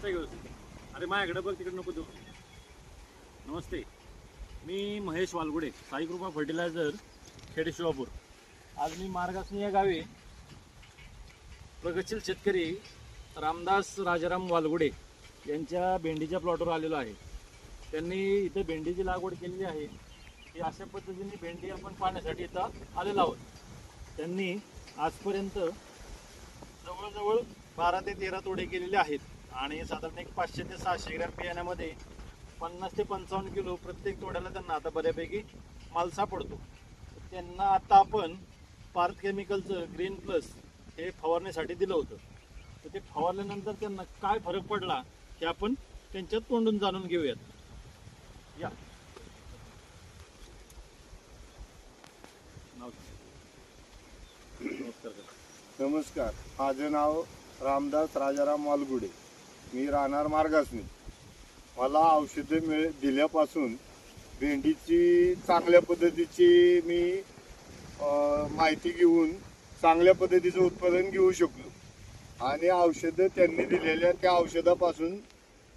बसता व्यवस्थित. अरे माझ्याकडे बघ, तिकडे नको देऊ. नमस्ते, मी महेश वालगुडे, साई कृपा फर्टिलायझर, खेड शिवापूर. आज मी मार्गासनी या गावी प्रगतशील शेतकरी रामदास राजाराम वालगुडे यांच्या भेंडीच्या प्लॉटवर आलेलो आहे. त्यांनी इथे भेंडीची लागवड केलेली आहे. ही अशा पद्धतीने भेंडी आपण पाहण्यासाठी इथं आलेलो आहोत. त्यांनी आजपर्यंत जवळजवळ 12 ते 13 तोडे केलेले आहेत आणि साधारण एक 500 ते 600 ग्रॅम बियाण्यामध्ये 50 ते 55 किलो प्रत्येक तोड्याला त्यांना आता बऱ्यापैकी माल सापडतो. त्यांना आता आपण पार्थ केमिकलचं ग्रीन प्लस हे फवारण्यासाठी दिलं होतं. तर ते फवारल्यानंतर त्यांना काय फरक पडला हे आपण त्यांच्या तोंडून जाणून घेऊयात. या नमस्कार, माझे नाव रामदास राजाराम वालगुडे. मी राहणार मार्गासनी. मला औषधे दिल्यापासून भेंडीची चांगल्या पद्धतीची मी माहिती घेऊन चांगल्या पद्धतीचं उत्पादन घेऊ शकलो आणि औषधं त्यांनी दिलेल्या त्या औषधापासून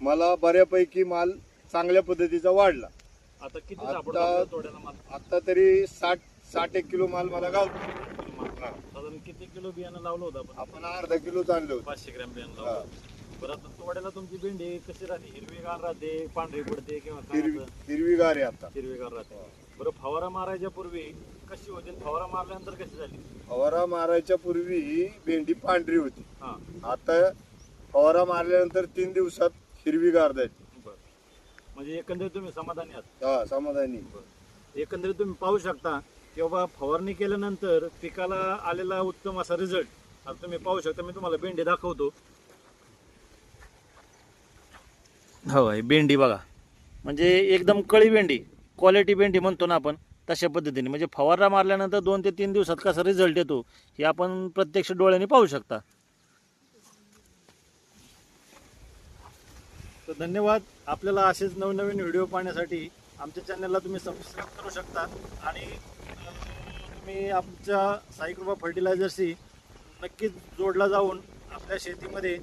मला बऱ्यापैकी माल चांगल्या पद्धतीचा वाढला. आता किती सापडतो आपल्या तोड्याला माल? आता तरी 60 किलो माल मला गावतो. साधारण किती किलो बियाणं लावलं होतं आपण अर्धा किलो आणलं होतं. 500 ग्रॅम बियाणं लावलं. बरं, आता तोड्याला तुमची भेंडी कशी राहते? हिरवीगार राहते, पांढरी पडते किंवा काय राहतं? हिरवीगार आहे आता. हिरवीगार राहते. बरं, फवारा मारायच्या पूर्वी कशी होती? फवारा मारल्यानंतर कशी झाली? फवारा मारायच्या पूर्वी भेंडी पांढरी होती. हा, आता फवारा मारल्यानंतर 3 दिवसात हिरवीगार जाते. बरं. म्हणजे एकंदरीत तुम्ही समाधानी आहात? हा, समाधानी. एकंदरीत तुम्ही पाहू शकता की बाबा फवारणी केल्यानंतर पिकाला आलेला उत्तम असा रिझल्ट आता तुम्ही पाहू शकता. मी तुम्हाला भेंडी दाखवतो. हो, आहे भेंडी बघा. म्हणजे एकदम कळी भेंडी, क्वालिटी भेंडी म्हणतो ना आपण, तशा पद्धतीने. म्हणजे फवारा मारल्यानंतर 2 ते 3 दिवसात कसा रिझल्ट येतो हे आपण प्रत्यक्ष डोळ्यांनी पाहू शकता. तर धन्यवाद. आपल्याला असेच नवनवीन व्हिडिओ पाहण्यासाठी आमच्या चॅनलला तुम्ही सबस्क्राईब करू शकता आणि तुम्ही आमच्या साई कृपा फर्टिलायझरशी नक्कीच जोडला जाऊन आपल्या शेतीमध्ये